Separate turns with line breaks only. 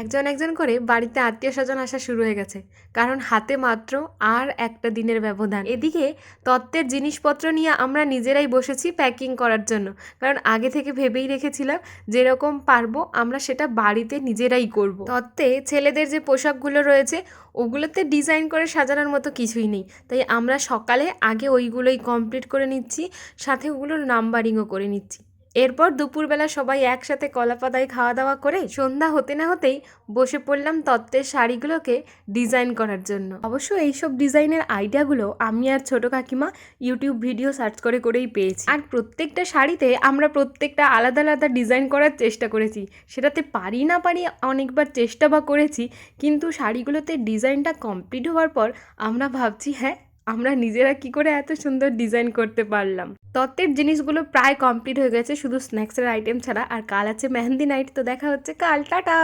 একজন একজন করে বাড়িতে আত্মীয়স্বজন আসা শুরু হয়ে গেছে, কারণ হাতে মাত্র আর একটা দিনের ব্যবধান। এদিকে তত্ত্বের জিনিসপত্র নিয়ে আমরা নিজেরাই বসেছি প্যাকিং করার জন্য, কারণ আগে থেকে ভেবেই রেখেছিলাম যেরকম পারবো আমরা সেটা বাড়িতে নিজেরাই করব। তত্ত্বে ছেলেদের যে পোশাকগুলো রয়েছে ওগুলোতে ডিজাইন করে সাজানোর মতো কিছুই নেই, তাই আমরা সকালে আগে ওইগুলোই কমপ্লিট করে নিচ্ছি, সাথে ওগুলোর নাম্বারিংও করে নিচ্ছি। এরপর দুপুরবেলা সবাই একসাথে কলাপাতায় খাওয়া দাওয়া করে সন্ধ্যা হতে না হতেই বসে পড়লাম তত্ত্বের শাড়িগুলোকে ডিজাইন করার জন্য। অবশ্য এইসব ডিজাইনের আইডিয়াগুলো আমি আর ছোট কাকিমা ইউটিউব ভিডিও সার্চ করে করেই পেয়েছি। আর প্রত্যেকটা শাড়িতে আমরা প্রত্যেকটা আলাদা আলাদা ডিজাইন করার চেষ্টা করেছি, সেটাতে পারি না পারি অনেকবার চেষ্টা বা করেছি, কিন্তু শাড়িগুলোতে ডিজাইনটা কমপ্লিট হওয়ার পর আমরা ভাবছি হ্যাঁ আমরা নিজেরা কি করে এত সুন্দর ডিজাইন করতে পারলাম। তত্ত্বের জিনিসগুলো প্রায় কমপ্লিট হয়ে গেছে, শুধু স্ন্যাক্সের আইটেম ছাড়া। আর কাল আছে মেহেন্দি নাইট, তো দেখা হচ্ছে কাল, টাটা।